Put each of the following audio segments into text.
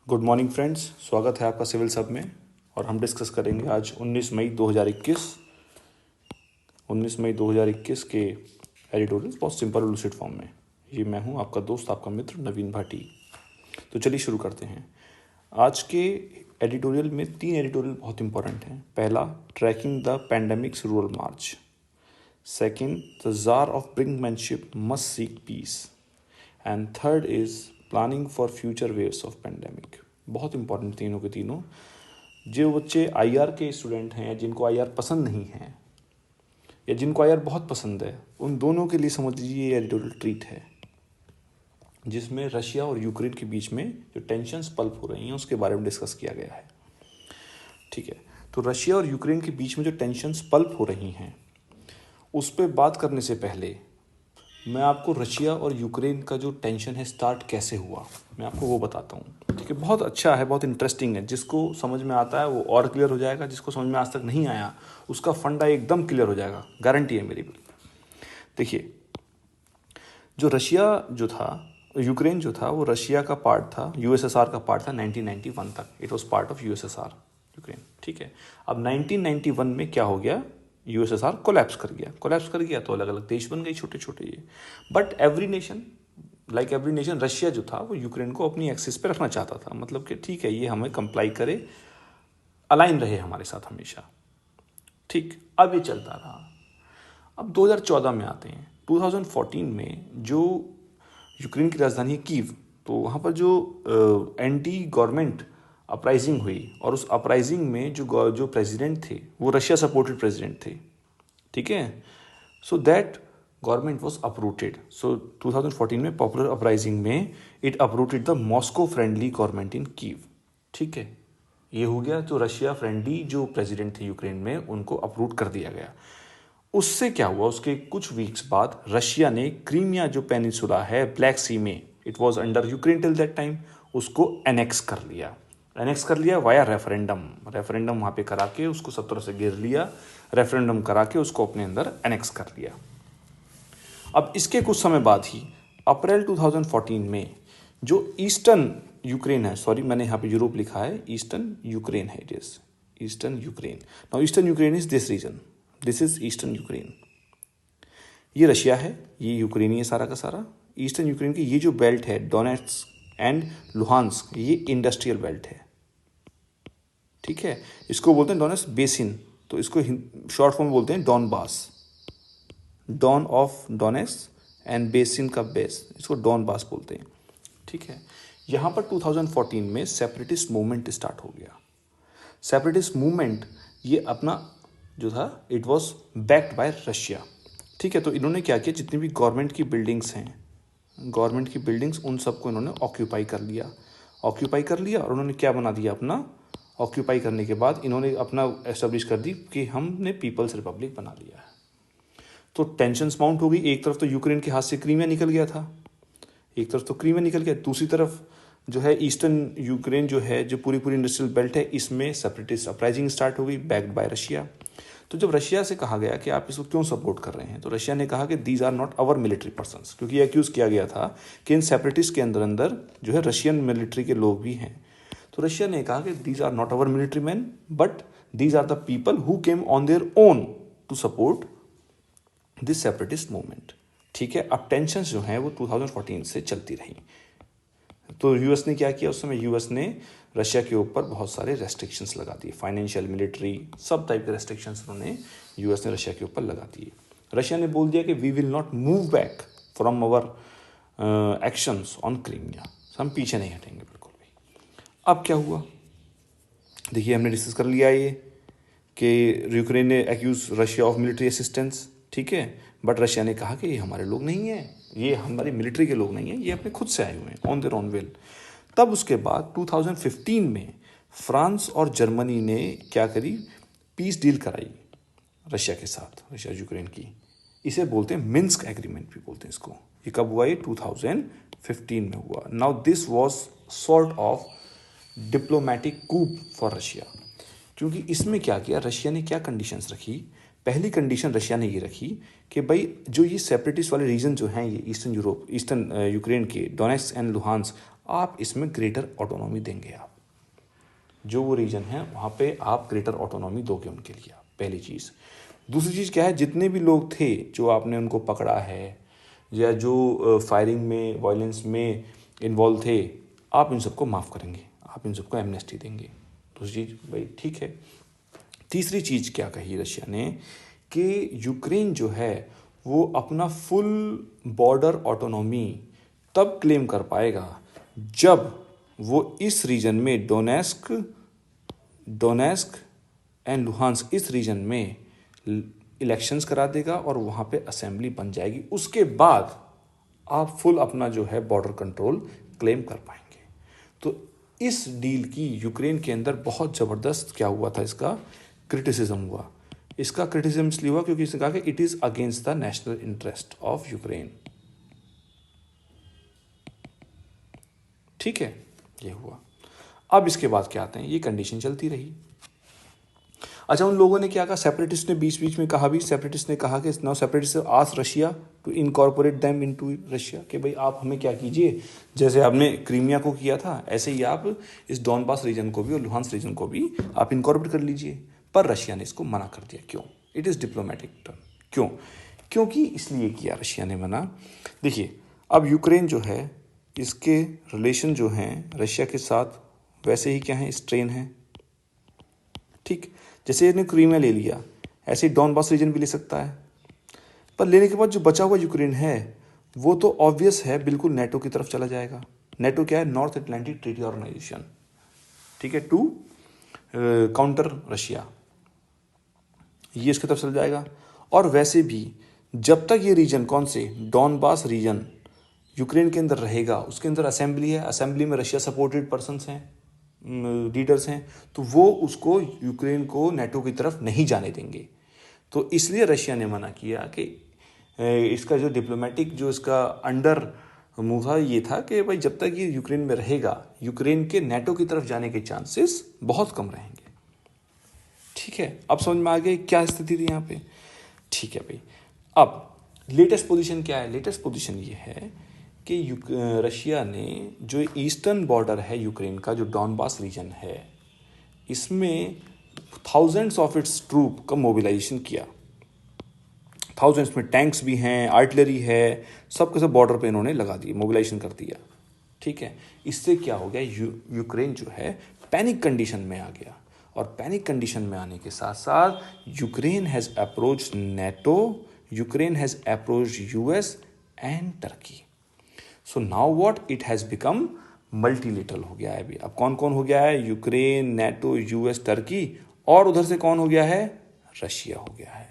Good morning friends, स्वागत है आपका सिविल सब में। और हम डिस्कस करेंगे आज 19 मई 2021 के एडिटोरियल बहुत सिंपल और लूसिड फॉर्म में। ये मैं हूँ आपका दोस्त, आपका मित्र नवीन भाटी। तो चलिए शुरू करते हैं। आज के एडिटोरियल में 3 एडिटोरियल बहुत इंपॉर्टेंट हैं। पहला, tracking the pandemics rural march. Second, the jar of brinkmanship must seek peace. And third is planning for future waves of pandemic. बहुत इंपॉर्टेंट तीनों के तीनों। जो बच्चे आईआर के स्टूडेंट हैं, जिनको आईआर पसंद नहीं है या जिनको आईआर बहुत पसंद है, उन दोनों के लिए समझ लीजिए ये एडिटोरियल ट्रीट है, जिसमें रशिया और यूक्रेन के बीच में जो टेंशन्स पल्प हो रही हैं उसके बारे में डिस्कस किया गया है। ठीक है, तो रशिया और यूक्रेन के बीच में जो टेंशन्स पल्प हो रही हैं उस पर बात करने से पहले मैं आपको रशिया और यूक्रेन का जो टेंशन है स्टार्ट कैसे हुआ मैं आपको वो बताता हूँ। ठीक है, बहुत अच्छा है, बहुत इंटरेस्टिंग है। जिसको समझ में आता है वो और क्लियर हो जाएगा, जिसको समझ में आज तक नहीं आया उसका फंडा एकदम क्लियर हो जाएगा, गारंटी है मेरी। देखिए, जो रशिया जो था, यूक्रेन जो था, वो रशिया का पार्ट था, यूएसएसआर का पार्ट था 1991 तक। It was part of USSR, Ukraine. ठीक है, अब 1991 में क्या हो गया, यूएसएसआर कोलैप्स कर गया तो अलग अलग देश बन गए छोटे छोटे ये। But every nation, like every nation, Russia जो था वो यूक्रेन को अपनी एक्सिस पे रखना चाहता था। मतलब कि ठीक है, ये हमें कंप्लाई करे, अलाइन रहे हमारे साथ हमेशा। ठीक, अब ये चलता रहा। अब 2014 में आते हैं। 2014 में जो यूक्रेन की राजधानी है कीव, तो वहाँ पर जो एंटी गवर्नमेंट अपराइजिंग हुई, और उस अपराइजिंग में जो प्रेसिडेंट थे वो रशिया सपोर्टेड प्रेसिडेंट थे। ठीक है, so that government was uprooted. So 2014 में पॉपुलर अपराइजिंग में it uprooted the Moscow friendly government in Kyiv. ठीक है, ये हो गया। तो रशिया फ्रेंडली जो प्रेसिडेंट थे यूक्रेन में उनको अपरूट कर दिया गया। उससे क्या हुआ, उसके कुछ वीक्स बाद रशिया ने क्रीमिया जो पेनिनसुला है ब्लैक सी में, it was under Ukraine till that time, उसको एनेक्स कर लिया वाया रेफरेंडम वहाँ पे करा के उसको सब तरह से घेर लिया, रेफरेंडम करा के उसको अपने अंदर एनेक्स कर लिया। अब इसके कुछ समय बाद ही अप्रैल 2014 में जो ईस्टर्न यूक्रेन है, सॉरी मैंने यहाँ पे यूरोप लिखा है, ईस्टर्न यूक्रेन है, it is eastern Ukraine. Now eastern Ukraine is this region, this is eastern Ukraine. ये रशिया है, ये यूक्रेनी है सारा का सारा। ईस्टर्न यूक्रेन की ये जो बेल्ट है, डोनेट्स्क एंड लुहांस्क, ये इंडस्ट्रियल बेल्ट है। ठीक है, इसको बोलते हैं डोनेट्स्क बेसिन, तो इसको शॉर्ट फॉर्म बोलते हैं Donbas. Don of Donetsk and basin का बेस, इसको डॉनबास बोलते हैं। ठीक है, यहाँ पर 2014 में सेपरेटिस्ट मूवमेंट स्टार्ट हो गया। सेपरेटिस्ट मूवमेंट ये अपना जो था, it was backed by Russia. ठीक है, तो इन्होंने क्या किया, जितनी भी गवर्नमेंट की बिल्डिंग्स हैं, गवर्नमेंट की बिल्डिंग्स, उन सबको इन्होंने ऑक्यूपाई कर लिया और उन्होंने क्या बना दिया अपना, ऑक्यूपाई करने के बाद इन्होंने अपना एस्टेब्लिश कर दी कि हमने पीपल्स रिपब्लिक बना लिया है। तो टेंशन्स माउंट हो गई। एक तरफ तो यूक्रेन के हाथ से क्रीमिया निकल गया था, दूसरी तरफ जो है ईस्टर्न यूक्रेन जो है, जो पूरी इंडस्ट्रियल बेल्ट है, इसमें सेपरेटिस्ट अपराइजिंग स्टार्ट हो गई बैक्ड बाय रशिया। तो जब रशिया से कहा गया कि आप इसको क्यों सपोर्ट कर रहे हैं, तो रशिया ने कहा कि these are not our military persons, क्योंकि ये एक्यूज किया गया था कि इन सेपरेटिस्ट के अंदर जो है रशियन मिलिट्री के लोग भी हैं। तो रशिया ने कहा कि these are not our military man, but these are the people who came on their own to support this separatist movement. ठीक है, अब टेंशन जो है वो 2014 से चलती रही। तो यूएस ने क्या किया, उस समय यूएस ने रशिया के ऊपर बहुत सारे रेस्ट्रिक्शंस लगा दिए, फाइनेंशियल, मिलिट्री, सब टाइप के रेस्ट्रिक्शंस उन्होंने यूएस ने रशिया के ऊपर लगा दिए। रशिया ने बोल दिया कि we will not move back from our actions on Crimea, हम पीछे नहीं हटेंगे बिल्कुल भी। अब क्या हुआ, देखिए हमने डिस्कस कर लिया ये कि यूक्रेन ने accuse Russia of military assistance. ठीक है, बट रशिया ने कहा कि ये हमारे लोग नहीं हैं, ये हमारी मिलिट्री के लोग नहीं हैं, ये अपने खुद से आए हुए हैं ऑन देयर ओन विल। तब उसके बाद 2015 में फ्रांस और जर्मनी ने क्या करी, पीस डील कराई रशिया के साथ, रशिया यूक्रेन की। इसे बोलते हैं मिन्स्क एग्रीमेंट भी बोलते हैं इसको। ये कब हुआ, ये 2015 में हुआ। Now this was sort of diplomatic coup for Russia, क्योंकि इसमें क्या किया, रशिया ने क्या कंडीशंस रखी। पहली कंडीशन रशिया ने ये रखी कि भाई जो ये सेपरेटिस्ट वाले रीजन जो हैं, ये ईस्टर्न यूक्रेन के डोनेट्स्क एंड लुहांस्क, आप इसमें ग्रेटर ऑटोनॉमी देंगे। आप जो वो रीजन है वहाँ पे आप ग्रेटर ऑटोनॉमी दोगे उनके लिए। आप पहली चीज़। दूसरी चीज़ क्या है, जितने भी लोग थे जो आपने उनको पकड़ा है या जो फायरिंग में वायलेंस में इन्वॉल्व थे, आप इन सबको माफ़ करेंगे, आप इन सबको एमनेस्टी देंगे। दूसरी चीज़ भाई ठीक है। तीसरी चीज़ क्या कही रशिया ने कि यूक्रेन जो है वो अपना फुल बॉर्डर ऑटोनॉमी तब क्लेम कर पाएगा जब वो इस रीजन में डोनेस्क एंड लुहांस्क इस रीजन में इलेक्शंस करा देगा और वहाँ पे असेंबली बन जाएगी। उसके बाद आप फुल अपना जो है बॉर्डर कंट्रोल क्लेम कर पाएंगे। तो इस डील की यूक्रेन के अंदर बहुत ज़बरदस्त क्या हुआ था, इसका क्रिटिसिज्म हुआ। इसका क्रिटिसिज्म इसलिए हुआ क्योंकि इसने कहा कि it is against the national interest of Ukraine. ठीक है, ये हुआ। अब इसके बाद क्या आते हैं, ये कंडीशन चलती रही। अच्छा, उन लोगों ने क्या कहा, सेपरेटिस्ट ने बीच बीच में कहा भी, सेपरेटिस्ट ने कहा कि now separatist ask Russia to incorporate them into Russia, कि भाई आप हमें क्या कीजिए, जैसे आपने क्रीमिया को किया था ऐसे ही आप इस डॉनबास रीजन को भी और लुहांस रीजन को भी आप इनकॉर्पोरेट कर लीजिए। पर रशिया ने इसको मना कर दिया। क्यों? It is diplomatic term. क्यों? क्योंकि इसलिए किया रशिया ने मना। देखिए, अब यूक्रेन जो है इसके रिलेशन जो हैं रशिया के साथ वैसे ही क्या हैं, स्ट्रेन हैं। ठीक, जैसे इसने क्रीमिया ले लिया, ऐसे ही डॉनबास रीजन भी ले सकता है। पर लेने के बाद जो बचा हुआ यूक्रेन है वो तो ऑब्वियस है, बिल्कुल नेटो की तरफ चला जाएगा। नेटो क्या है? North Atlantic Treaty Organization. ठीक है, टू काउंटर रशिया, ये इसकी तरफ चल जाएगा। और वैसे भी जब तक ये रीजन, कौन से, डॉनबास रीजन यूक्रेन के अंदर रहेगा, उसके अंदर असेंबली है, असेंबली में रशिया सपोर्टेड पर्सन्स हैं, लीडर्स हैं, तो वो उसको यूक्रेन को नेटो की तरफ नहीं जाने देंगे। तो इसलिए रशिया ने मना किया कि इसका जो डिप्लोमेटिक जो इसका अंडर मूव था ये था कि भाई जब तक ये यूक्रेन में रहेगा, यूक्रेन के नेटो की तरफ जाने के चांसेस बहुत कम रहेंगे। ठीक है, अब समझ में आ गई क्या स्थिति थी यहाँ पे। ठीक है भाई, अब लेटेस्ट पोजीशन क्या है? लेटेस्ट पोजीशन ये है कि रशिया ने जो ईस्टर्न बॉर्डर है यूक्रेन का, जो डॉनबास रीजन है, इसमें थाउजेंड्स ऑफ इट्स ट्रूप का मोबिलाइजेशन किया। थाउजेंड्स में टैंक्स भी हैं, आर्टिलरी है, सब के सब बॉर्डर पे इन्होंने लगा दिए, मोबिलाइजेशन कर दिया। ठीक है, इससे क्या हो गया, यूक्रेन जो है पैनिक कंडीशन में आ गया। और पैनिक कंडीशन में आने के साथ साथ Ukraine has approached NATO, Ukraine has approached US and Turkey. So now what, it has become multilateral हो गया है अभी। अब कौन कौन हो गया है? यूक्रेन, नेटो, यूएस, टर्की, और उधर से कौन हो गया है? रशिया हो गया है।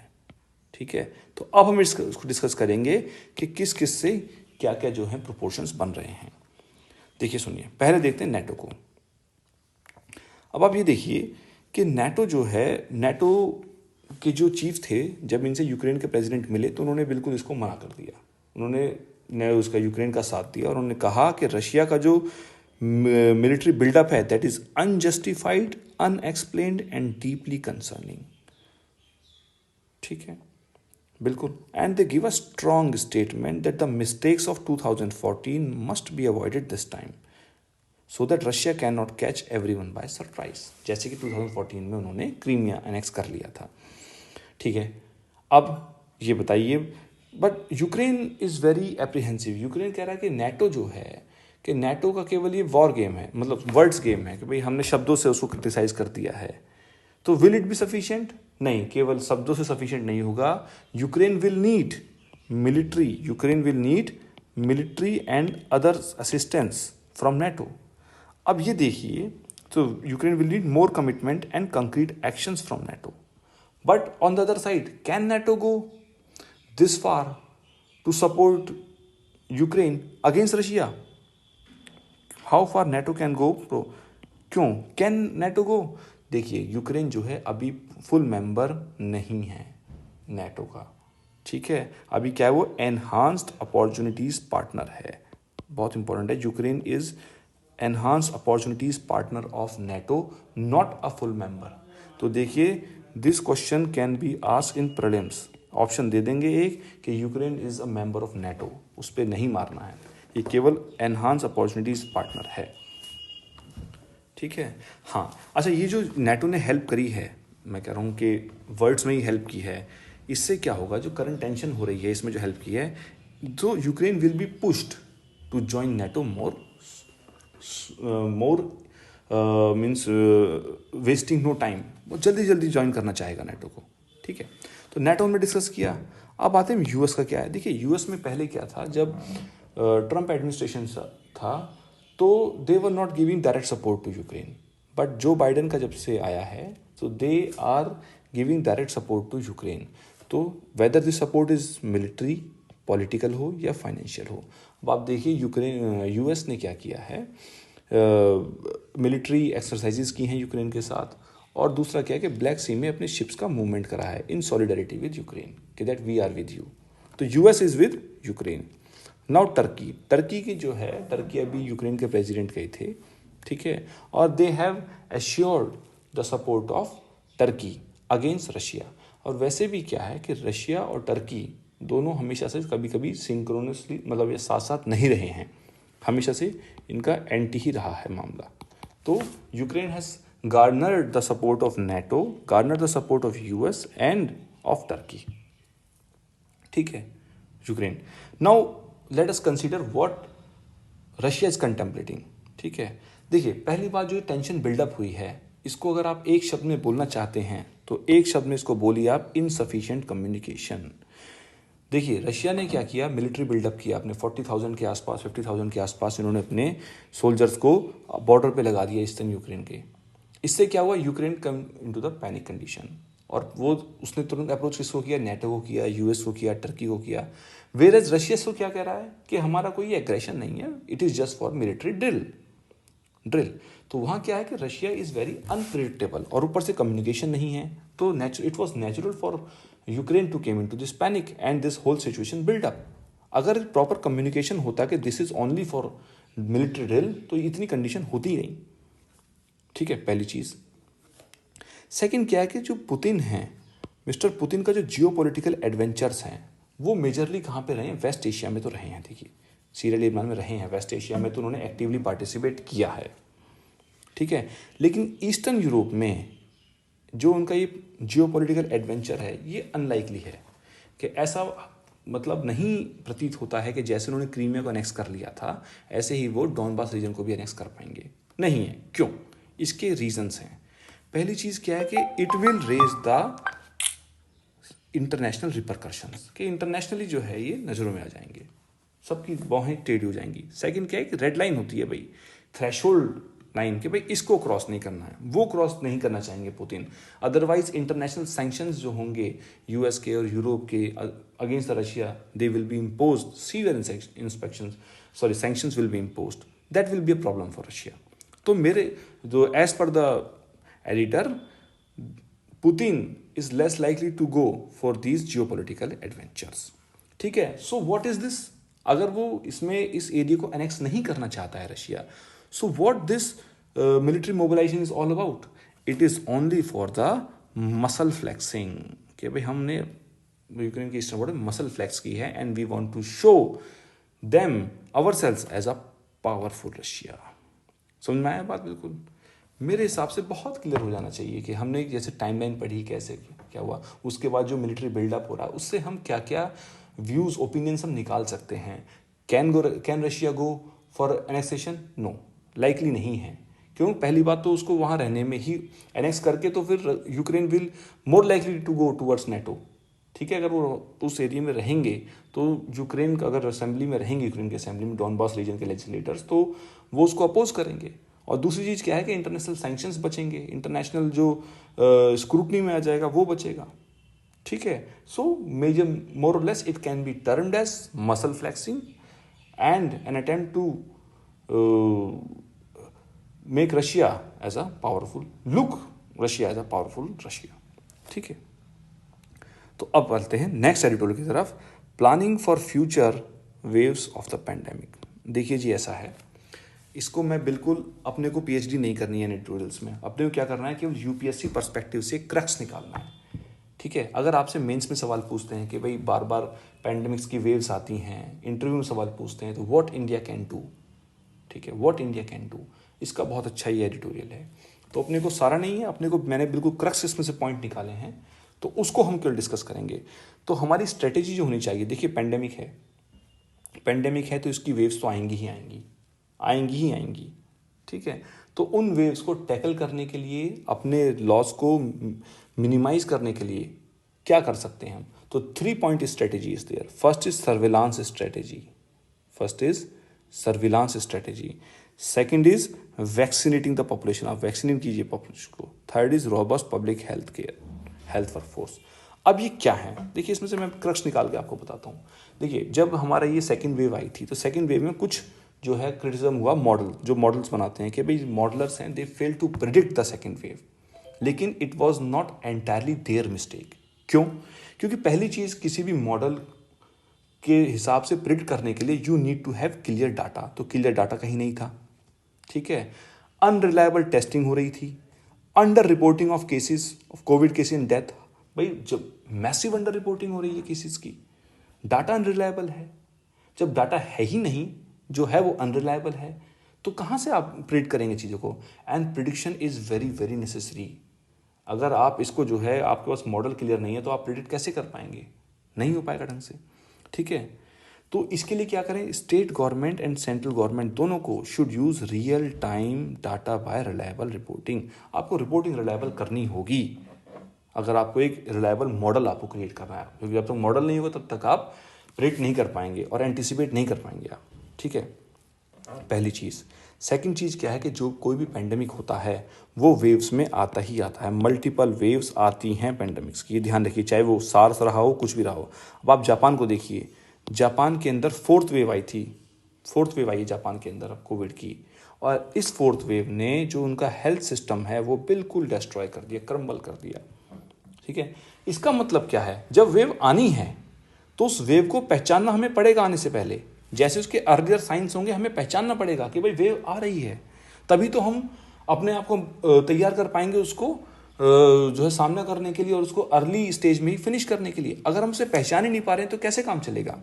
ठीक है, तो अब हम इसको डिस्कस करेंगे कि किस किस से क्या क्या जो है प्रोपोर्शंस बन रहे हैं। देखिए सुनिए, पहले देखते हैं नेटो को। अब आप ये देखिए कि नेटो जो है, नेटो के जो चीफ थे, जब इनसे यूक्रेन के प्रेसिडेंट मिले तो उन्होंने बिल्कुल इसको मना कर दिया। उन्होंने उसका यूक्रेन का साथ दिया और उन्होंने कहा कि रशिया का जो मिलिट्री बिल्डअप है that is unjustified, unexplained and deeply concerning. ठीक है, बिल्कुल। And they give a strong statement that the mistakes of 2014 must be avoided this time so that Russia can not catch everyone by surprise. जैसे कि 2014 में उन्होंने Crimea annex कर लिया था। ठीक है, अब ये बताइए, but Ukraine is very apprehensive. Ukraine कह रहा है कि नेटो जो है, कि नेटो का केवल ये वॉर गेम है, मतलब वर्ड्स गेम है, कि भाई हमने शब्दों से उसको क्रिटिसाइज कर दिया है। तो विल इट बी सफिशिएंट? नहीं, केवल शब्दों से सफिशिएंट नहीं होगा। Ukraine will need military, Ukraine will need military and other assistance from NATO. अब ये देखिए, तो Ukraine will need more commitment and concrete actions from NATO. But on the other side, can NATO go this far to support Ukraine against Russia? How far NATO can go pro? क्यों can NATO go? देखिए, Ukraine जो है अभी full member नहीं है NATO का। ठीक है, अभी क्या है, वो एनहांस्ड अपॉर्चुनिटीज पार्टनर है। बहुत इंपॉर्टेंट है, Ukraine is enhanced opportunities partner of NATO, not a full member. तो देखिए, this question can be asked in prelims. Option दे देंगे एक कि Ukraine is a member of NATO, उस पर नहीं मारना है। ये केवल एनहांस अपॉर्चुनिटीज पार्टनर है, ठीक है। हाँ, अच्छा, ये जो नेटो ने हेल्प करी है, मैं कह रहा हूँ कि वर्ड्स में ही हेल्प की है, इससे क्या होगा, जो करंट टेंशन हो रही है इसमें जो हेल्प की है, तो Ukraine will be pushed to join NATO more means wasting no time, वो जल्दी जल्दी ज्वाइन करना चाहेगा नेटो को, ठीक है। तो नेटो में डिस्कस किया। अब आते हैं यूएस का क्या है। देखिए, यूएस में पहले क्या था, जब ट्रम्प एडमिनिस्ट्रेशन था तो they were not giving direct support to Ukraine, but जो बाइडन का जब से आया है तो they are giving direct support to Ukraine. तो whether this support is military, political हो या फाइनेंशियल हो। अब आप देखिए यूएस ने क्या किया है, मिलिट्री एक्सरसाइजेज की हैं यूक्रेन के साथ, और दूसरा क्या है कि ब्लैक सी में अपने शिप्स का मूवमेंट करा है इन सॉलिडारिटी विद यूक्रेन, कि that we are with you. तो US is with Ukraine. Now Turkey की जो है, टर्की अभी यूक्रेन के प्रेसिडेंट गए थे, ठीक है, और they have assured the support of Turkey against Russia. और वैसे भी क्या है कि रशिया और टर्की दोनों हमेशा से कभी कभी सिंक्रोनसली, मतलब ये साथ साथ नहीं रहे हैं, हमेशा से इनका एंटी ही रहा है मामला। तो Ukraine has garnered the support of NATO, garnered the support of US and of Turkey, ठीक है, Ukraine. Now let us consider what Russia is contemplating, ठीक है। देखिए, पहली बात, जो टेंशन बिल्डअप हुई है, इसको अगर आप एक शब्द में बोलना चाहते हैं तो एक शब्द में इसको बोलिए आप, इनसफिशिएंट कम्युनिकेशन। देखिए, रशिया ने क्या किया, मिलिट्री बिल्डअप किया अपने 40,000 के आसपास, 50,000 के आसपास इन्होंने अपने सोल्जर्स को बॉर्डर पे लगा दिया ईस्टर्न यूक्रेन के। इससे क्या हुआ, Ukraine come into the panic condition, और वो उसने तुरंत अप्रोच किसको किया, नेटो को किया, यूएस को किया, टर्की को किया। वेरएज रशिया को क्या कह रहा है कि हमारा कोई एग्रेशन नहीं है, it is just for military drill. तो वहाँ क्या है कि रशिया इज वेरी अनप्रिडिक्टेबल, और ऊपर से कम्युनिकेशन नहीं है, तो it was natural for Ukraine to came into this panic and this whole situation buildup. अगर प्रॉपर कम्युनिकेशन होता कि this is only for military drill, तो इतनी कंडीशन होती नहीं, ठीक है, पहली चीज। सेकंड क्या है कि जो पुतिन है, मिस्टर पुतिन का जो जियोपॉलिटिकल एडवेंचर्स हैं, वो मेजरली कहाँ पे रहे हैं, वेस्ट एशिया में तो रहे हैं। देखिए, सीरिया लेबनान में रहे हैं, वेस्ट एशिया में तो उन्होंने एक्टिवली पार्टिसिपेट किया है, ठीक है। लेकिन ईस्टर्न यूरोप में जो उनका ये जियोपॉलिटिकल एडवेंचर है, ये अनलाइकली है, कि ऐसा मतलब नहीं प्रतीत होता है कि जैसे उन्होंने क्रीमिया को एनेक्स कर लिया था, ऐसे ही वो डॉनबास रीजन को भी एनेक्स कर पाएंगे, नहीं है। क्यों? इसके रीजंस हैं। पहली चीज क्या है कि it will raise the international repercussions, कि इंटरनेशनली जो है ये नज़रों में आ जाएंगे, सबकी बाहें टेढ़ी हो जाएंगी। सेकंड क्या है कि रेड लाइन होती है भाई, थ्रेशोल्ड लाइन, कि भाई इसको क्रॉस नहीं करना है, वो क्रॉस नहीं करना चाहेंगे पुतिन। अदरवाइज इंटरनेशनल सैंक्शंस जो होंगे यूएस के और यूरोप के against Russia, they will be imposed, severe sanctions will be imposed, that will be a problem for Russia. तो मेरे जो as per the editor, Putin is less likely to go for these geopolitical adventures, ठीक है। So what is this, अगर वो इसमें इस area को एनेक्स नहीं करना चाहता है Russia, so what this military mobilisation is all about, it is only for the muscle flexing, कि भाई हमने यूक्रेन के ईस्टर्न बॉर्डर मसल फ्लेक्स की है and we want to show them ourselves as a powerful Russia. समझ में आया बात? बिल्कुल मेरे हिसाब से बहुत क्लियर हो जाना चाहिए कि हमने जैसे टाइमलाइन पढ़ी, कैसे क्या हुआ, उसके बाद जो मिलिट्री बिल्डअप हो रहा है, उससे हम क्या क्या व्यूज, ओपिनियंस हम निकाल सकते हैं। Can Russia go for annexation? No, likely नहीं है। क्यों? पहली बात तो उसको वहाँ रहने में ही एनेक्स करके तो फिर Ukraine will more likely to go towards NATO, ठीक है। अगर वो उस एरिया में रहेंगे तो यूक्रेन का, अगर असेंबली में रहेंगे, यूक्रेन के असेंबली में डॉनबास रीजन के लेजिस्लेटर्स, तो वो उसको अपोज करेंगे। और दूसरी चीज़ क्या है कि इंटरनेशनल सैंक्शंस बचेंगे, इंटरनेशनल जो स्क्रूटनी में आ जाएगा वो बचेगा, ठीक है। सो मेजर मोर और less it can be termed as muscle flexing and an attempt to make Russia as a powerful, look Russia as a powerful Russia, ठीक है। तो अब बढ़ते हैं नेक्स्ट एडिटोरियल की तरफ, planning for future waves of the pandemic. देखिए जी, ऐसा है, इसको मैं बिल्कुल, अपने को पीएचडी नहीं करनी है एडिटोरियल्स में, अपने को क्या करना है, केवल यूपीएससी पर्सपेक्टिव से क्रक्स निकालना है, ठीक है, अगर आपसे मेंस में सवाल पूछते हैं कि भाई बार बार पैंडेमिक्स की वेव्स आती हैं, इंटरव्यू में सवाल पूछते हैं, तो व्हाट इंडिया कैन डू, ठीक है, व्हाट इंडिया कैन डू, इसका बहुत अच्छा ही एडिटोरियल है। तो अपने को सारा नहीं है, अपने को मैंने बिल्कुल क्रक्स इसमें से पॉइंट निकाले हैं, तो उसको हम केवल डिस्कस करेंगे। तो हमारी स्ट्रेटेजी जो होनी चाहिए, देखिए पैंडेमिक है तो इसकी वेव्स तो आएंगी ही आएंगी, आएंगी ही आएंगी, ठीक है। तो उन वेव्स को टैकल करने के लिए, अपने लॉस को मिनिमाइज करने के लिए क्या कर सकते हैं हम? तो 3 point strategy is there. First is surveillance strategy, second is vaccinating the population, आप वैक्सीनेट कीजिए पॉपुलेशन को। Third is robust public health workforce. अब ये क्या है, देखिए इसमें से मैं क्रक्स निकाल के आपको बताता हूँ। देखिए जब हमारा ये सेकेंड वेव आई थी, तो सेकेंड वेव में कुछ जो है क्रिटिसिज्म हुआ, जो मॉडल्स बनाते हैं कि भाई मॉडलर्स हैं, they fail to predict the second wave, लेकिन it was not entirely their mistake. क्यों? क्योंकि पहली चीज़, किसी भी मॉडल के हिसाब से प्रिडिक्ट करने के लिए you need to have clear data, तो क्लियर डाटा कहीं नहीं था, ठीक है। अनरिलायबल टेस्टिंग हो रही थी, under reporting of cases of Covid cases in death, भाई जब मैसिव अंडर रिपोर्टिंग हो रही है केसेस की, डाटा अनरिलायबल है। जब डाटा है ही नहीं, जो है वो अनरिलायबल है, तो कहाँ से आप प्रिडिक्ट करेंगे चीज़ों को? And prediction is very very necessary. अगर आप इसको जो है, आपके पास मॉडल क्लियर नहीं है, तो आप प्रिडिक्ट कैसे कर पाएंगे? नहीं हो पाएगा ढंग से, ठीक है। तो इसके लिए क्या करें? State government and central government दोनों को should use real time data by reliable reporting. आपको रिपोर्टिंग रिलायबल करनी होगी अगर आपको एक रिलायबल मॉडल आपको क्रिएट करना है, क्योंकि जब तक मॉडल नहीं होगा तब तक आप प्रिडिक्ट नहीं कर पाएंगे और एंटिसिपेट नहीं कर पाएंगे आप, ठीक है। पहली चीज़। सेकंड चीज़ क्या है कि जो कोई भी पेंडेमिक होता है वो वेव्स में आता ही आता है, मल्टीपल वेव्स आती हैं पेंडेमिक्स की, ये ध्यान रखिए, चाहे वो सार्स रहा हो, कुछ भी रहा हो। अब आप जापान को देखिए, जापान के अंदर फोर्थ वेव आई जापान के अंदर अब कोविड की, और इस फोर्थ वेव ने जो उनका हेल्थ सिस्टम है वो बिल्कुल डिस्ट्रॉय कर दिया, क्रम्बल कर दिया, ठीक है। इसका मतलब क्या है? जब वेव आनी है तो उस वेव को पहचानना हमें पड़ेगा आने से पहले, जैसे उसके अर्लियर साइंस होंगे, हमें पहचानना पड़ेगा कि भाई वेव आ रही है, तभी तो हम अपने आप को तैयार कर पाएंगे उसको जो है सामना करने के लिए, और उसको अर्ली स्टेज में ही फिनिश करने के लिए। अगर हम उसे पहचान ही नहीं पा रहे हैं तो कैसे काम चलेगा,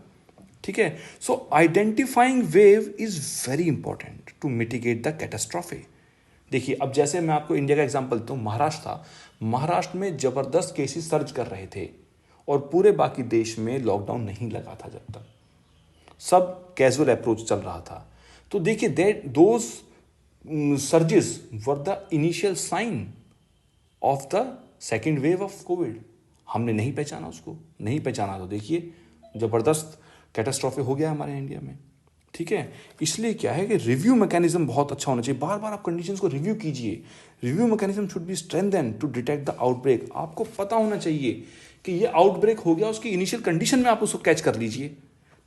ठीक है। So identifying wave is very important to mitigate the catastrophe. देखिए अब जैसे मैं आपको इंडिया का एग्जांपल देता हूँ, महाराष्ट्र था, महाराष्ट्र में जबरदस्त केसेस सर्ज कर रहे थे और पूरे बाकी देश में लॉकडाउन नहीं लगा था, जब तक सब कैजुअल अप्रोच चल रहा था। तो देखिए that those surges were the initial sign of the second wave of COVID. हमने नहीं पहचाना उसको, नहीं पहचाना तो देखिए जबरदस्त कैटास्ट्रॉफी हो गया हमारे इंडिया में, ठीक है। इसलिए क्या है कि रिव्यू मैकेनिज्म बहुत अच्छा होना चाहिए, बार बार आप कंडीशंस को रिव्यू कीजिए। Review mechanism should be strengthen to detect the outbreak. आपको पता होना चाहिए कि ये आउटब्रेक हो गया, उसकी इनिशियल कंडीशन में आप उसको कैच कर लीजिए,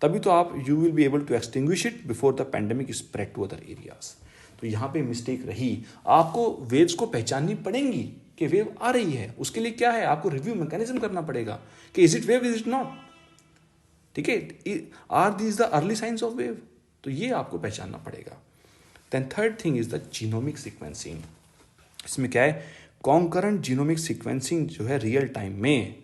तभी तो आप you will be able to extinguish it before the pandemic spread to other areas. तो यहाँ पे मिस्टेक रही, आपको वेव्स को पहचाननी पड़ेंगी कि वेव आ रही है। उसके लिए क्या है? आपको रिव्यू मैकेनिज्म करना पड़ेगा कि is it wave, is it not, ठीक है, are these the early signs of wave, तो ये आपको पहचानना पड़ेगा। Then third thing is the genomic sequencing. इसमें क्या है? कॉन्करेंट जीनोमिक सीक्वेंसिंग जो है रियल टाइम में,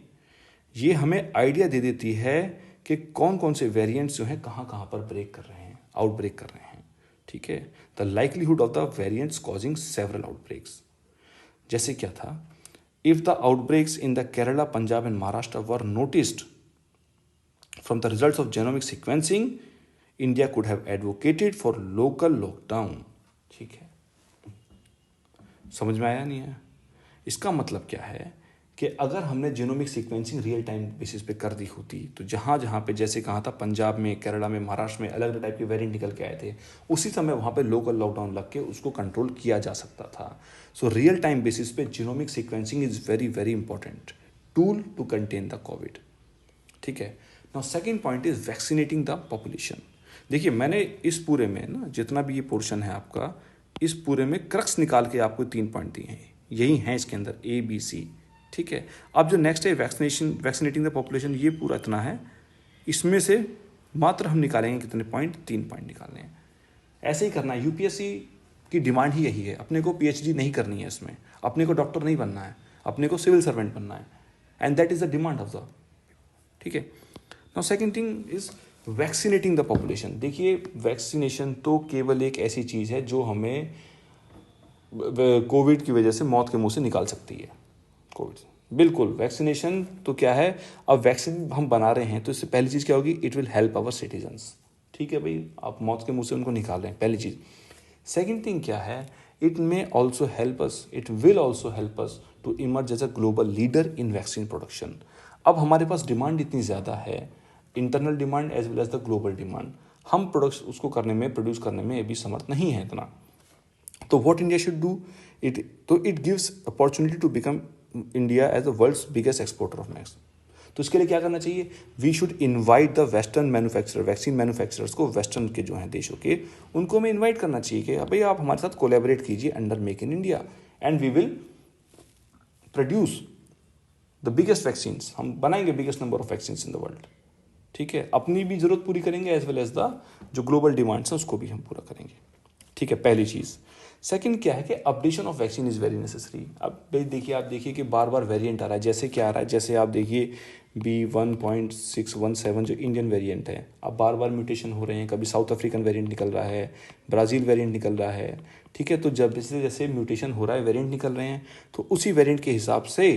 ये हमें आइडिया दे देती है कि कौन कौन से वेरिएंट्स जो हैं कहाँ कहाँ पर ब्रेक कर रहे हैं, आउटब्रेक कर रहे हैं, ठीक है। The likelihood of the variants causing several outbreaks. जैसे क्या था? If the outbreaks in the Kerala, Punjab and Maharashtra were noticed from the results of genomic sequencing, India could have advocated for local lockdown, ठीक है। समझ में आया नहीं है? इसका मतलब क्या है कि अगर हमने genomic sequencing real time basis पे कर दी होती, तो जहाँ जहाँ पे जैसे कहा था पंजाब में, केरला में, महाराष्ट्र में अलग अलग टाइप के वेरिएंट निकल के आए थे, उसी समय वहाँ पे लोकल लॉकडाउन लग के उसको कंट्रोल किया जा सकता था। सो रियल टाइम बेसिस पे genomic sequencing is very very important tool to contain the COVID, ठीक है। Now second point is vaccinating the population. देखिए मैंने इस पूरे में ना, जितना भी ये पोर्शन है आपका, इस पूरे में क्रक्स निकाल के आपको 3 पॉइंट दिए हैं, यही हैं इसके अंदर ABC, ठीक है। अब जो नेक्स्ट है वैक्सीनेटिंग द पॉपुलेशन, ये पूरा इतना है, इसमें से मात्र हम निकालेंगे कितने पॉइंट? 3 पॉइंट निकालने हैं। ऐसे ही करना है, UPSC की डिमांड ही यही है। अपने को PhD नहीं करनी है इसमें, अपने को डॉक्टर नहीं बनना है, अपने को सिविल सर्वेंट बनना है, and that is the demand of the, ठीक है। Now second thing is vaccinating the population. देखिए वैक्सीनेशन तो केवल एक ऐसी चीज़ है जो हमें कोविड की वजह से मौत के मुंह से निकाल सकती है। कोविड बिल्कुल, वैक्सीनेशन तो क्या है, अब वैक्सीन हम बना रहे हैं तो इससे पहली चीज़ क्या होगी, it will help our citizens, ठीक है भाई, आप मौत के मुंह से उनको निकाल रहे हैं, पहली चीज़। सेकेंड थिंग क्या है, it may also help us, it will also help us to emerge as a global leader in vaccine production. अब हमारे पास डिमांड इतनी ज़्यादा है, internal demand as well as the global demand, हम प्रोडक्ट्स उसको करने में, प्रोड्यूस करने में अभी समर्थ नहीं है इतना। तो what India should do it, तो it gives opportunity to become India as the world's biggest exporter of masks. तो इसके लिए क्या करना चाहिए, we should invite the western manufacturer, vaccine manufacturers को, वेस्टर्न के जो हैं देशों के, उनको हमें इन्वाइट करना चाहिए कि भाई आप हमारे साथ कोलैबोरेट कीजिए under make in India and we will produce the biggest vaccines, हम बनाएंगे biggest number of vaccines in the world, ठीक है। अपनी भी जरूरत पूरी करेंगे एज वेल एज द जो ग्लोबल डिमांड्स हैं उसको भी हम पूरा करेंगे, ठीक है, पहली चीज़। सेकंड क्या है कि updation of vaccine is very necessary. अब देखिए, आप देखिए कि बार बार वेरिएंट आ रहा है, जैसे क्या आ रहा है, जैसे आप देखिए B1.617 जो इंडियन वेरिएंट है, अब बार बार म्यूटेशन हो रहे हैं, कभी साउथ अफ्रीकन वेरिएंट निकल रहा है, ब्राज़ील वेरिएंट निकल रहा है, ठीक है। तो जब जैसे जैसे म्यूटेशन हो रहा है, वेरिएंट निकल रहे हैं, तो उसी वेरिएंट के हिसाब से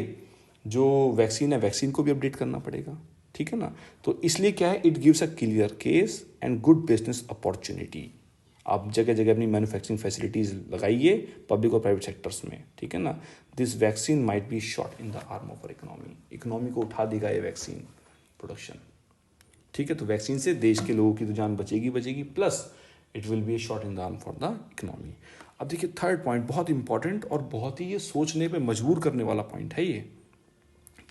जो वैक्सीन है, वैक्सीन को भी अपडेट करना पड़ेगा, ठीक है ना। तो इसलिए क्या है, it gives a clear case and good business opportunity. आप जगह जगह अपनी मैन्युफैक्चरिंग फैसिलिटीज़ लगाइए पब्लिक और प्राइवेट सेक्टर्स में, ठीक है ना। This vaccine might be shot in the arm of our economy, economy को उठा देगा ये वैक्सीन प्रोडक्शन, ठीक है। तो वैक्सीन से देश के लोगों की तो जान बचेगी, plus it will be A shot in the arm for the economy. अब देखिए थर्ड पॉइंट बहुत इंपॉर्टेंट और बहुत ही ये सोचने पे मजबूर करने वाला पॉइंट है, ये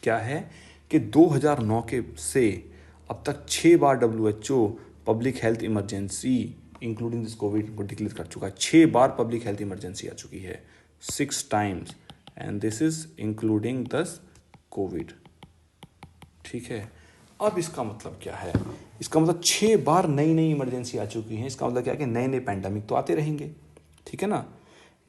क्या है कि 2009 के से अब तक 6 बार WHO public health emergency including this Covid को डिक्लेयर कर चुका है। 6 बार पब्लिक हेल्थ इमरजेंसी आ चुकी है, 6 times, and this is including दस कोविड, ठीक है। अब इसका मतलब क्या है, इसका मतलब 6 बार नई नई इमरजेंसी आ चुकी है, इसका मतलब क्या है कि नए नए पैंडमिक तो आते रहेंगे, ठीक है ना।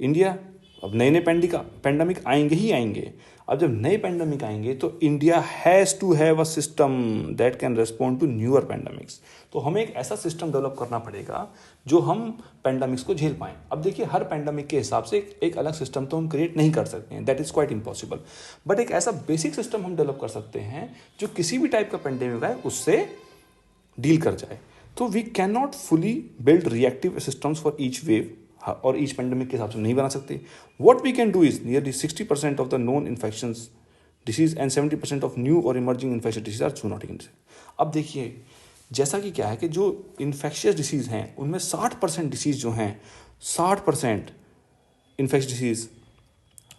इंडिया अब नए नए पैंडमिक आएंगे ही आएंगे। अब जब नए पैंडमिक आएंगे तो India has to have a system that can respond to newer pandemics. तो हमें एक ऐसा सिस्टम डेवलप करना पड़ेगा जो हम पैंडमिक्स को झेल पाएँ। अब देखिए हर पैंडमिक के हिसाब से एक अलग सिस्टम तो हम क्रिएट नहीं कर सकते हैं, that is quite impossible, but एक ऐसा बेसिक सिस्टम हम डेवलप कर सकते हैं जो किसी भी टाइप का पैंडमिक आए उससे डील कर जाए। तो we can not fully build reactive systems for each wave और ईच पेंडेमिक के हिसाब से नहीं बना सकते। What we can do is nearly 60% of the known infections disease and 70% of new और emerging infection disease are zoonotic disease. अब देखिए जैसा कि क्या है कि जो इन्फेक्शियस डिसीज हैं उनमें 60% डिसीज जो हैं, 60% इन्फेक्शियस डिसीज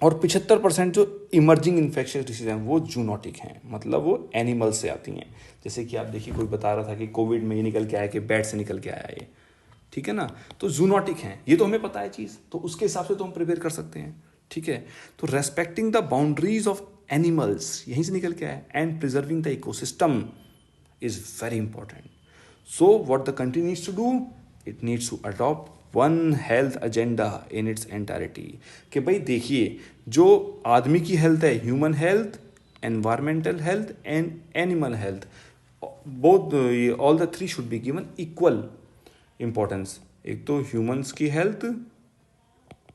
और 75% जो इमर्जिंग इन्फेक्शियस डिसीज हैं वो जूनोटिक हैं, मतलब वो एनिमल से आती हैं। जैसे कि आप देखिए कोई बता रहा था कि कोविड में ये निकल के आया कि बैट से निकल के आया ये, ठीक है ना। तो जूनोटिक हैं, ये तो हमें पता है चीज़, तो उसके हिसाब से तो हम प्रिपेयर कर सकते हैं, ठीक है। तो respecting the boundaries of animals यहीं से निकल के आया, and preserving the ecosystem is very important. So what the country needs to do, it needs to adopt one health agenda in its entirety. कि भाई देखिए जो आदमी की हेल्थ है, human health, environmental health and animal health, both all the three should be given equal importance. एक तो humans की हेल्थ,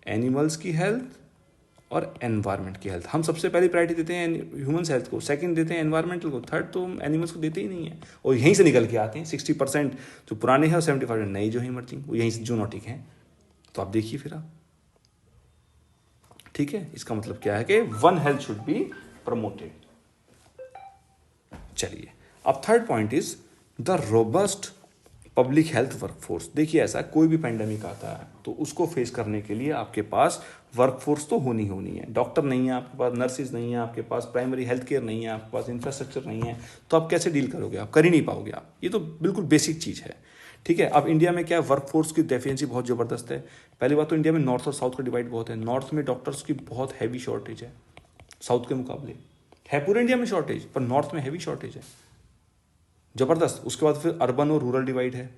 एनिमल्स की हेल्थ और एनवायरनमेंट की हेल्थ। हम सबसे पहले प्रायोरिटी देते हैं ह्यूमंस हेल्थ को, सेकंड देते हैं एनवायरमेंटल को, थर्ड तो हम एनिमल्स को देते ही नहीं है। और यहीं से निकल के आते हैं 60% जो पुराने हैं और 70% नई जो है इमर्जिंग, वो यहीं से जूनोटिक हैं। तो आप देखिए फिर आप, ठीक है। इसका मतलब क्या है कि one health should be promoted. चलिए अब third point is the robust public health workforce. देखिए ऐसा कोई भी पैंडेमिक आता है तो उसको फेस करने के लिए आपके पास वर्कफोर्स तो होनी है। डॉक्टर नहीं है आपके पास, नर्सिस नहीं है आपके पास, प्राइमरी हेल्थ केयर नहीं है आपके पास, इंफ्रास्ट्रक्चर नहीं है, तो आप कैसे डील करोगे, आप कर ही नहीं पाओगे आप। ये तो बिल्कुल बेसिक चीज़ है, ठीक है। अब इंडिया में क्या वर्कफोर्स की डेफिशिएंसी बहुत ज़बरदस्त है। पहली बात तो इंडिया में नॉर्थ और साउथ का डिवाइड बहुत है। नॉर्थ में डॉक्टर्स की बहुत हैवी शॉर्टेज है साउथ के मुकाबले, है पूरे इंडिया में शॉर्टेज, पर नॉर्थ में हैवी शॉर्टेज है ज़बरदस्त। उसके बाद फिर अर्बन और रूरल डिवाइड है,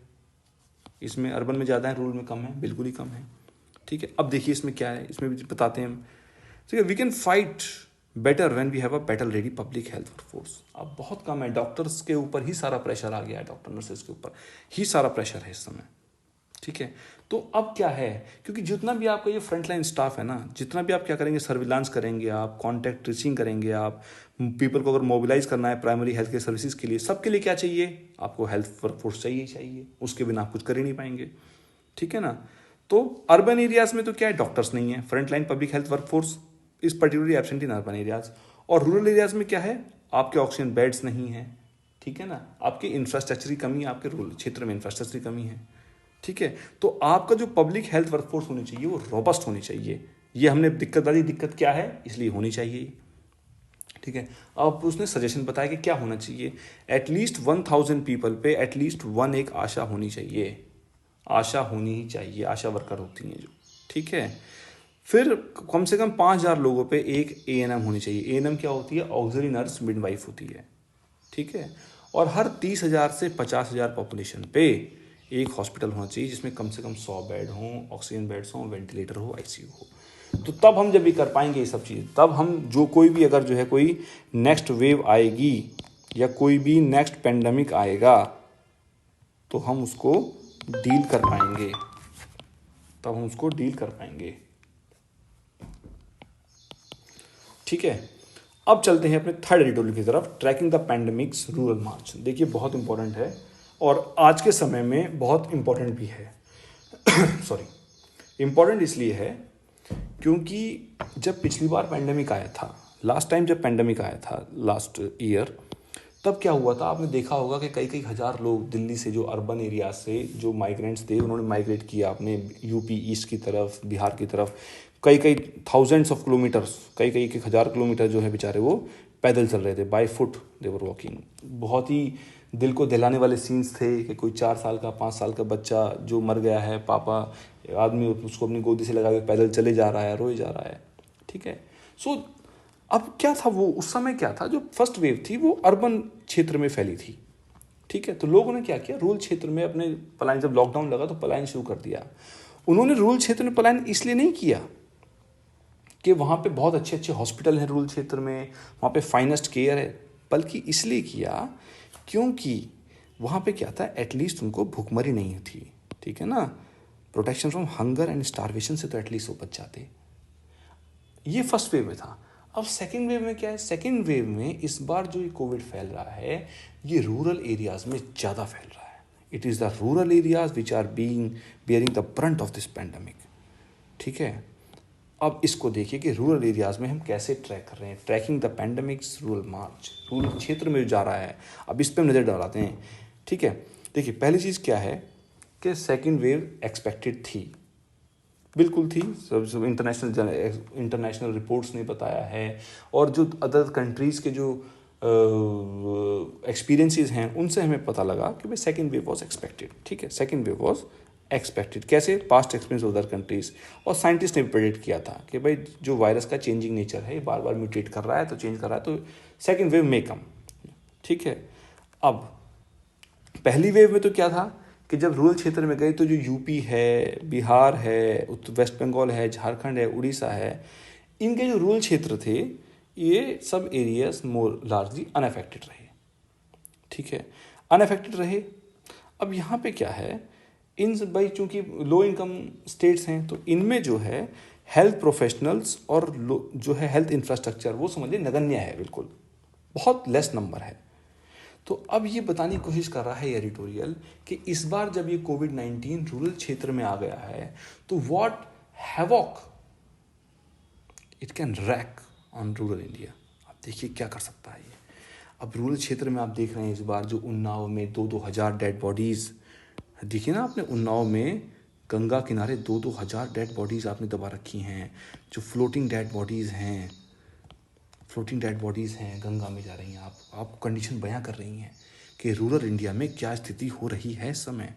इसमें अर्बन में ज़्यादा है, रूरल में कम है, बिल्कुल ही कम है, ठीक है। अब देखिए इसमें क्या है, इसमें भी बताते हैं हम, ठीक है। We can fight better when we have a better ready public health workforce. अब बहुत कम है, डॉक्टर्स के ऊपर ही सारा प्रेशर आ गया है, डॉक्टर नर्सेज के ऊपर ही सारा प्रेशर है इस समय, ठीक है। तो अब क्या है, क्योंकि जितना भी आपका ये फ्रंटलाइन स्टाफ है ना, जितना भी आप क्या करेंगे, सर्विलांस करेंगे, आप कॉन्टैक्ट ट्रेसिंग करेंगे, आप पीपल को अगर मोबिलाइज करना है प्राइमरी हेल्थ केयर सर्विसेज के लिए, सबके लिए क्या चाहिए, आपको हेल्थ वर्कफोर्स चाहिए, उसके बिना आप कुछ कर ही नहीं पाएंगे, ठीक है ना। तो अर्बन एरियाज में तो क्या है, डॉक्टर्स नहीं है, frontline public health workforce is particularly absent in urban areas. और रूरल एरियाज में क्या है, आपके ऑक्सीजन बेड्स नहीं है, ठीक है ना, आपके इंफ्रास्ट्रक्चर की कमी है, आपके रूरल क्षेत्र में इंफ्रास्ट्रक्चर की कमी है, ठीक है। तो आपका जो पब्लिक हेल्थ वर्कफोर्स होनी चाहिए वो रोबस्ट होनी चाहिए। ये हमने दिक्कत क्या है, इसलिए होनी चाहिए, ठीक है। अब उसने सजेशन बताया कि क्या होना चाहिए, एटलीस्ट 1000 पीपल पे एटलीस्ट वन एक आशा होनी चाहिए, आशा होनी ही चाहिए, आशा वर्कर होती हैं जो, ठीक है। फिर कम से कम 5000 लोगों पे एक एएनएम होनी चाहिए। एएनएम क्या होती है, ऑक्सिलरी नर्स मिडवाइफ होती है, ठीक है। और हर 30,000 से 50,000 पॉपुलेशन पे एक हॉस्पिटल होना चाहिए जिसमें कम से कम 100 बेड हों, ऑक्सीजन बेड्स हों, वेंटिलेटर हो, आईसीयू हो। तो तब हम जब भी कर पाएंगे ये सब चीज़, तब हम जो कोई भी अगर जो है कोई नेक्स्ट वेव आएगी या कोई भी नेक्स्ट पेंडेमिक आएगा तो हम उसको डील कर पाएंगे, तब हम उसको डील कर पाएंगे, ठीक है। अब चलते हैं अपने थर्ड एडिटोरियल की तरफ, ट्रैकिंग द पैंडेमिक्स रूरल मार्च। देखिए बहुत इंपॉर्टेंट है और आज के समय में बहुत इंपॉर्टेंट भी है सॉरी, इंपॉर्टेंट इसलिए है क्योंकि जब पिछली बार पैंडेमिक आया था, लास्ट टाइम जब पैंडेमिक आया था लास्ट ईयर, तब क्या हुआ था, आपने देखा होगा कि कई कई हज़ार लोग दिल्ली से, जो अर्बन एरिया से जो माइग्रेंट्स थे, उन्होंने माइग्रेट किया अपने यूपी ईस्ट की तरफ, बिहार की तरफ, कई कई थाउजेंड्स ऑफ किलोमीटर्स, कई कई 1,000 किलोमीटर जो है बेचारे वो पैदल चल रहे थे, by foot they were walking. बहुत ही दिल को दिलाने वाले सीन्स थे कि कोई 4 साल का 5 साल का बच्चा जो मर गया है, पापा आदमी उसको अपनी गोदी से लगा के पैदल चले जा रहा है, रोए जा रहा है, ठीक है। सो अब क्या था, वो उस समय क्या था, जो फर्स्ट वेव थी वो अर्बन क्षेत्र में फैली थी, ठीक है। तो लोगों ने क्या किया, रूरल क्षेत्र में अपने पलायन, जब लॉकडाउन लगा तो पलायन शुरू कर दिया। उन्होंने रूरल क्षेत्र में पलायन इसलिए नहीं किया कि वहाँ पे बहुत अच्छे अच्छे हॉस्पिटल हैं रूरल क्षेत्र में, वहाँ पे फाइनेस्ट केयर है, बल्कि इसलिए किया क्योंकि वहाँ पे क्या था, एटलीस्ट उनको भूखमरी नहीं थी, ठीक है ना, protection from hunger and starvation से तो एटलीस्ट वो बच जाते। ये फर्स्ट वेव में था। अब सेकेंड वेव में क्या है, सेकेंड वेव में इस बार जो ये कोविड फैल रहा है ये रूरल एरियाज में ज़्यादा फैल रहा है। It is the rural areas which are bearing the brunt of this pandemic, ठीक है। अब इसको देखिए कि रूरल एरियाज में हम कैसे ट्रैक कर रहे हैं, tracking the pandemics rural March, rural क्षेत्र में जो जा रहा है, अब इस पर नज़र डालते हैं, ठीक है। देखिए पहली चीज़ क्या है कि सेकेंड वेव एक्सपेक्टेड थी, बिल्कुल थी, सब इंटरनेशनल रिपोर्ट्स ने बताया है, और जो अदर कंट्रीज़ के जो एक्सपीरियंसेस हैं उनसे हमें पता लगा कि भाई सेकेंड वेव वॉज एक्सपेक्टेड, ठीक है, सेकेंड वेव वॉज एक्सपेक्टेड। कैसे, past experience of other countries, और साइंटिस्ट ने प्रेडिक्ट किया था कि भाई जो वायरस का चेंजिंग नेचर है, बार बार म्यूटेट कर रहा है, तो चेंज कर रहा है, तो सेकेंड वेव में कम, ठीक है। अब पहली वेव में तो क्या था कि जब रूरल क्षेत्र में गए तो जो यूपी है, बिहार है, उत्तर वेस्ट बंगाल है, झारखंड है, उड़ीसा है, इनके जो रूरल क्षेत्र थे ये सब एरियाज मोर लार्जली अनअफेक्टेड रहे, ठीक है, अनअफेक्टेड रहे। अब यहाँ पे क्या है, इन भाई चूंकि लो इनकम स्टेट्स हैं तो इनमें जो है हेल्थ प्रोफेशनल्स और जो है हेल्थ इंफ्रास्ट्रक्चर वो समझिए नगण्य है, बिल्कुल बहुत लेस नंबर है। तो अब ये बताने की कोशिश कर रहा है एडिटोरियल कि इस बार जब ये कोविड-19 रूरल क्षेत्र में आ गया है तो what havoc it can rack on rural India. आप देखिए क्या कर सकता है ये। अब रूरल क्षेत्र में आप देख रहे हैं इस बार जो उन्नाव में 2-2 हज़ार डेड बॉडीज़, देखिए ना आपने, उन्नाव में गंगा किनारे 2-2 हज़ार डेड बॉडीज़ आपने दबा रखी हैं, जो फ्लोटिंग डेड बॉडीज़ हैं, फ्लोटिंग डेड बॉडीज़ हैं गंगा में जा रही हैं। आप कंडीशन बयां कर रही हैं कि रूरल इंडिया में क्या स्थिति हो रही है इस समय,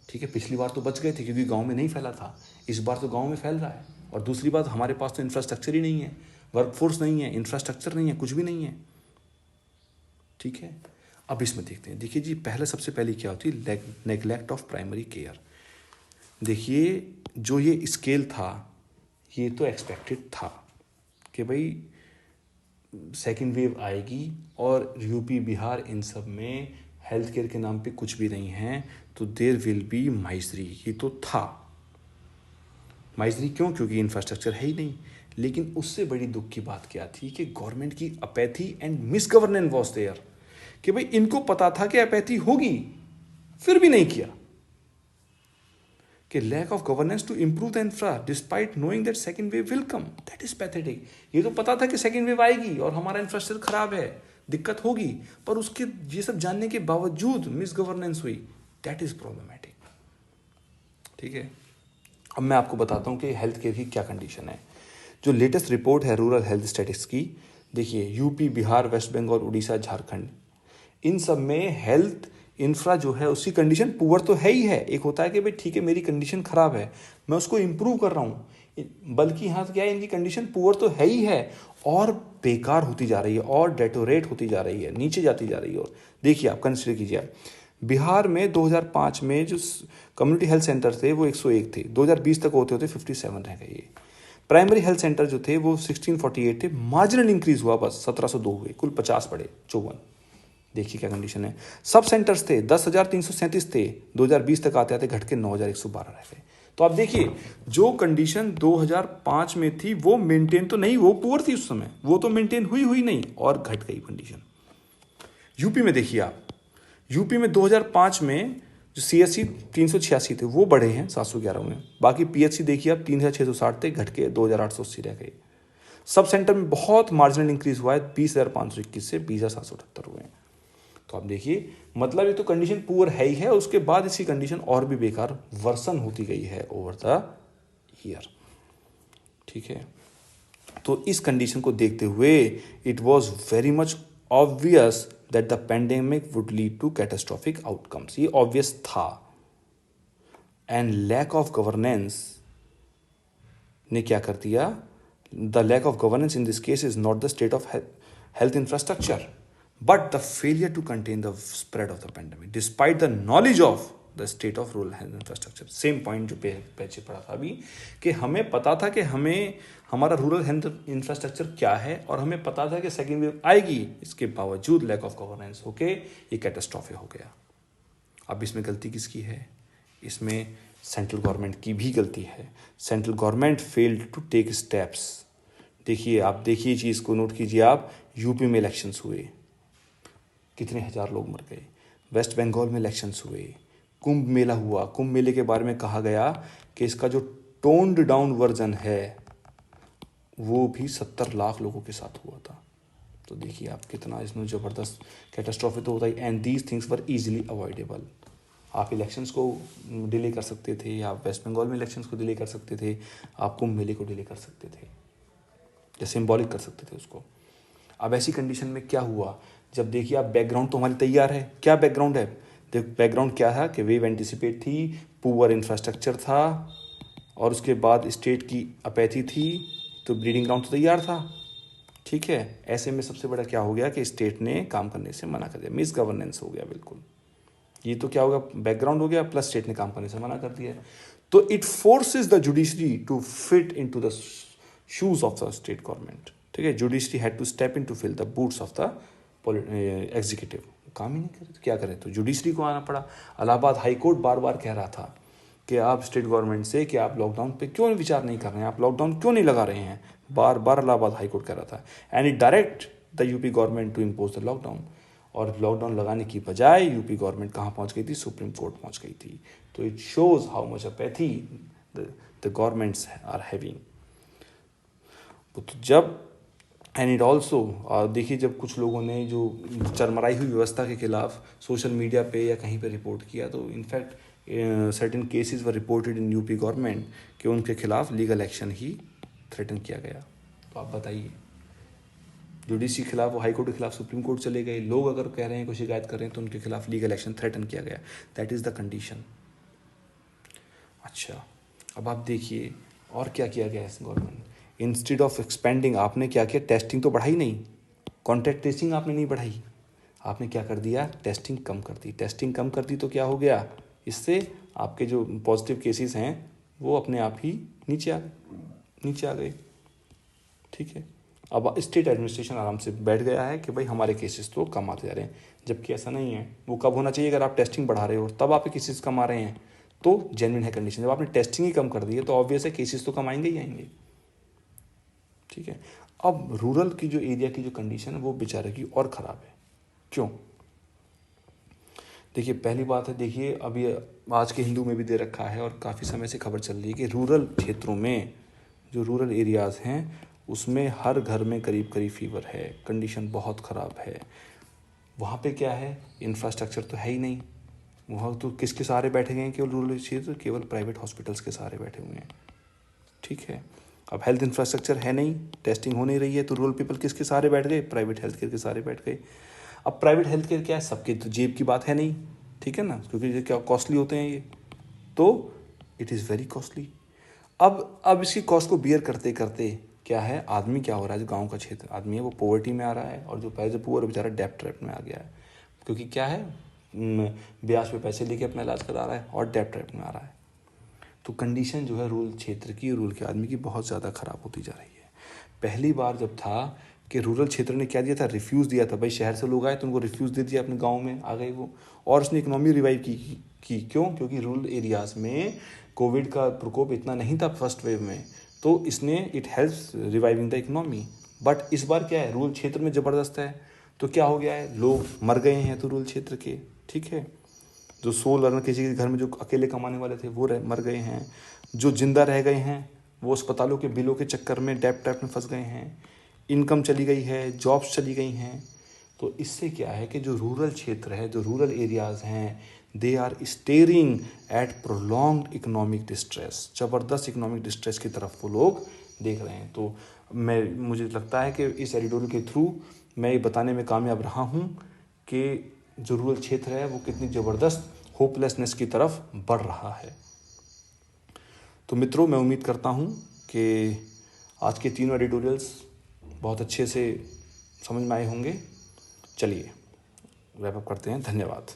ठीक है। पिछली बार तो बच गए थे क्योंकि गांव में नहीं फैला था, इस बार तो गांव में फैल रहा है। और दूसरी बात, हमारे पास तो इंफ्रास्ट्रक्चर ही नहीं है, वर्कफोर्स नहीं है, इंफ्रास्ट्रक्चर नहीं है, कुछ भी नहीं है, ठीक है। अब इसमें देखते हैं, देखिए जी, पहले सबसे पहले क्या होती है, नेग्लेक्ट ऑफ प्राइमरी केयर। देखिए जो ये स्केल था ये तो एक्सपेक्टेड था कि भाई सेकेंड वेव आएगी और यूपी बिहार इन सब में हेल्थ केयर के नाम पे कुछ भी नहीं है, तो देयर विल बी माइजरी। ये तो था माइजरी, क्यों? क्योंकि इंफ्रास्ट्रक्चर है ही नहीं। लेकिन उससे बड़ी दुख की बात क्या थी कि गवर्नमेंट की apathy and misgovernance was there, कि भाई इनको पता था कि अपैथी होगी, फिर भी नहीं किया। कि lack of governance to improve the infra despite knowing that second wave will come, that is pathetic. ये तो पता था कि सेकंड वेव आएगी और हमारा इंफ्रास्ट्रक्चर खराब है, दिक्कत होगी, पर उसके ये सब जानने के बावजूद मिस गवर्नेंस हुई, दैट इज प्रॉब्लमैटिक। ठीक है, अब मैं आपको बताता हूँ कि हेल्थ केयर की क्या कंडीशन है। जो लेटेस्ट रिपोर्ट है रूरल हेल्थ स्टैटिस्टिक्स की, देखिए यूपी, बिहार, वेस्ट बंगाल, उड़ीसा, झारखंड, इन सब में हेल्थ इंफ्रा जो है उसकी कंडीशन पुअर तो है ही है। एक होता है कि भाई ठीक है मेरी कंडीशन खराब है, मैं उसको इम्प्रूव कर रहा हूँ, बल्कि यहाँ क्या है, इनकी कंडीशन पुअर तो है ही है और बेकार होती जा रही है और डेटोरेट होती जा रही है, नीचे जाती जा रही है। और देखिए आप कंसिडर कीजिए, बिहार में 2005 में जो कम्युनिटी हेल्थ सेंटर थे वो 101 थे, 2020 तक होते होते 57 रह गए। प्राइमरी हेल्थ सेंटर जो थे वो 1648 थे, मार्जिनल इंक्रीज हुआ, बस 1702 हुए, कुल 50 पड़े, 54। देखिए क्या कंडीशन है। सब सेंटर्स थे 10,337 थे, 2020 तक आते आते घट के 9,112 रह गए। तो आप देखिए जो कंडीशन 2005 में थी वो मेंटेन तो नहीं, वो पुअर थी उस समय, वो तो मेंटेन हुई नहीं और घट गई कंडीशन। यूपी में देखिए आप, यूपी में 2005 में जो सीएससी 386 थे वो बढ़े हैं 711 में, बाकी पीएचसी देखिए आप 3,660 थे, घट के 2,880 रह गए। सब सेंटर में बहुत मार्जिनल इंक्रीज हुआ है, 20,521 से 20,778 हुए हैं। तो आप देखिए मतलब ये तो कंडीशन पुअर है ही है, उसके बाद इसकी कंडीशन और भी बेकार वर्सन होती गई है ओवर द ईयर। ठीक है, तो इस कंडीशन को देखते हुए it was very much obvious that the pandemic would lead to catastrophic outcomes. ये ऑब्वियस था। एंड लैक ऑफ गवर्नेंस ने क्या कर दिया? The lack of governance in this case is not the state of health infrastructure but the failure to contain the spread of the pandemic despite the knowledge of the state of rural health infrastructure। Same point जो पीछे पड़ा था अभी, कि हमें पता था कि हमें हमारा रूरल हेल्थ इंफ्रास्ट्रक्चर क्या है और हमें पता था कि सेकेंड वेव आएगी, इसके बावजूद लैक ऑफ गवर्नेंस होके ये कैटास्ट्रॉफे हो गया। अब इसमें गलती किसकी है? इसमें सेंट्रल गवर्नमेंट की भी गलती है। Central government failed to take steps. देखिए आप, देखिए चीज़ को नोट कीजिए आप, यूपी में इलेक्शंस हुए, कितने हजार लोग मर गए। वेस्ट बंगाल में इलेक्शंस हुए, कुंभ मेला हुआ, कुंभ मेले के बारे में कहा गया कि इसका जो टोन्ड डाउन वर्जन है वो भी 70 लाख लोगों के साथ हुआ था। तो देखिए आप कितना इसमें ज़बरदस्त कैटास्ट्रॉफी तो होता ही। And these things were easily avoidable. आप इलेक्शंस को डिले कर सकते थे, आप वेस्ट बंगाल में इलेक्शंस को डिले कर सकते थे, आप कुंभ मेले को डिले कर सकते थे, या सिंबॉलिक कर सकते थे उसको। अब ऐसी कंडीशन में क्या हुआ? जब देखिए आप, बैकग्राउंड तो हमारी तैयार है। क्या बैकग्राउंड है? बैकग्राउंड क्या था कि वेव एंटिसिपेट थी, पुअर इंफ्रास्ट्रक्चर था और उसके बाद स्टेट की अपैथी थी, तो ब्रीडिंग ग्राउंड तो तैयार था। ठीक है, ऐसे में सबसे बड़ा क्या हो गया कि स्टेट ने काम करने से मना कर दिया, मिस गवर्नेंस हो गया बिल्कुल। ये तो क्या होगा, बैकग्राउंड हो गया, प्लस स्टेट ने काम करने से मना कर दिया। तो it forces the judiciary to fit into the shoes of the state government. ठीक है, judiciary had to step in to fill the boots of the executive. काम ही नहीं करे तो क्या करे, तो जुडिशरी को आना पड़ा। इलाहाबाद हाई कोर्ट बार बार कह रहा था कि आप स्टेट गवर्नमेंट से कि आप लॉकडाउन पे क्यों विचार नहीं कर रहे हैं, आप लॉकडाउन क्यों नहीं लगा रहे हैं, बार बार इलाहाबाद हाई कोर्ट कह रहा था। And it direct the UP government to impose the lockdown. और लॉकडाउन लगाने की बजाय यूपी गवर्नमेंट कहाँ पहुँच गई थी? सुप्रीम कोर्ट पहुँच गई थी। तो it shows how much apathy the governments are having. तो जब एंड इट ऑल्सो देखिए, जब कुछ लोगों ने जो चरमराई हुई व्यवस्था के खिलाफ सोशल मीडिया पे या कहीं पे रिपोर्ट किया, तो in fact certain cases were reported in UP government कि उनके खिलाफ लीगल एक्शन ही थ्रेटन किया गया। तो आप बताइए, जुडिशरी के खिलाफ, वो हाई कोर्ट के खिलाफ सुप्रीम कोर्ट चले गए, लोग अगर कह रहे हैं, कोई शिकायत कर रहे हैं, तो उनके खिलाफ लीगल एक्शन थ्रेटन किया गया। That is the condition. अच्छा, अब आप देखिए और क्या किया गया इस गवर्नमेंट। इंस्टेड ऑफ एक्सपेंडिंग, आपने क्या किया? टेस्टिंग तो बढ़ाई नहीं, कॉन्टैक्ट ट्रेसिंग आपने नहीं बढ़ाई, आपने क्या कर दिया? टेस्टिंग कम कर दी। टेस्टिंग कम कर दी तो क्या हो गया? इससे आपके जो पॉजिटिव केसेस हैं वो अपने आप ही नीचे आ गए। ठीक है, अब स्टेट एडमिनिस्ट्रेशन आराम से बैठ गया है कि भाई हमारे केसेस तो कम आते जा रहे हैं, जबकि ऐसा नहीं है। वो कब होना चाहिए? अगर आप टेस्टिंग बढ़ा रहे हो तब आपके केसेस कम आ रहे हैं तो जेन्युइन है कंडीशन। जब आपने टेस्टिंग ही कम कर दी है तो ऑब्वियस है केसेस तो कम आएंगे ही आएंगे। ठीक है। अब रूरल की जो एरिया की जो कंडीशन है वो बेचारे की और ख़राब है। क्यों? देखिए, पहली बात है, देखिए अभी आज के हिंदू में भी दे रखा है और काफ़ी समय से खबर चल रही है कि रूरल क्षेत्रों में, जो रूरल एरियाज़ हैं उसमें हर घर में करीब करीब फीवर है, कंडीशन बहुत ख़राब है। वहाँ पे क्या है? इंफ्रास्ट्रक्चर तो है ही नहीं। वहाँ तो किसके सहारे बैठे गए हैं? केवल रूरल क्षेत्र केवल प्राइवेट हॉस्पिटल्स के सहारे बैठे हुए हैं। ठीक है। अब हेल्थ इंफ्रास्ट्रक्चर है नहीं, टेस्टिंग हो नहीं रही है, तो रूरल पीपल किसके सहारे बैठ गए? प्राइवेट हेल्थ केयर के सहारे बैठ गए। अब प्राइवेट हेल्थ केयर क्या है? सबके तो जेब की बात है नहीं, ठीक है ना, क्योंकि ये क्या कॉस्टली होते हैं ये, तो इट इज़ वेरी कॉस्टली। अब इसकी कॉस्ट को बियर करते करते क्या है, आदमी क्या हो रहा है, जो गांव का क्षेत्र आदमी है वो पॉवर्टी में आ रहा है, और जो पैसे पुअर बेचारा डेब्ट ट्रैप में आ गया है, क्योंकि क्या है, ब्याज पे पैसे लेके अपना इलाज करा रहा है और डेब्ट ट्रैप में आ रहा है। तो कंडीशन जो है रूरल क्षेत्र की, रूरल के आदमी की बहुत ज़्यादा ख़राब होती जा रही है। पहली बार जब था कि रूरल क्षेत्र ने क्या दिया था? रिफ्यूज़ दिया था। भाई शहर से लोग आए तो उनको रिफ्यूज़ दे दिया, अपने गांव में आ गए वो, और उसने इकोनॉमी रिवाइव की। क्यों? क्योंकि रूरल एरियाज़ में कोविड का प्रकोप इतना नहीं था फर्स्ट वेव में, तो इसने it helps reviving the economy. But इस बार क्या है, रूरल क्षेत्र में ज़बरदस्त है, तो क्या हो गया है, लोग मर गए हैं तो रूरल क्षेत्र के, ठीक है। जो 100 लर्नर किसी के घर में जो अकेले कमाने वाले थे वो मर गए हैं। जो जिंदा रह गए हैं वो अस्पतालों के बिलों के चक्कर में डेब्ट ट्रैप में फंस गए हैं। इनकम चली गई है, जॉब्स चली गई हैं। तो इससे क्या है कि जो रूरल क्षेत्र है, जो रूरल एरियाज़ हैं, they are staring at prolonged economic distress. ज़बरदस्त इकोनॉमिक डिस्ट्रेस की तरफ वो लोग देख रहे हैं। तो मुझे लगता है कि इस एडिटोरियल के थ्रू मैं ये बताने में कामयाब रहा हूँ कि जो रूरल क्षेत्र है वो कितनी ज़बरदस्त होपलेसनेस की तरफ बढ़ रहा है। तो मित्रों, मैं उम्मीद करता हूँ कि आज के तीनों एडिटोरियल्स बहुत अच्छे से समझ में आए होंगे। चलिए रैप अप करते हैं। धन्यवाद।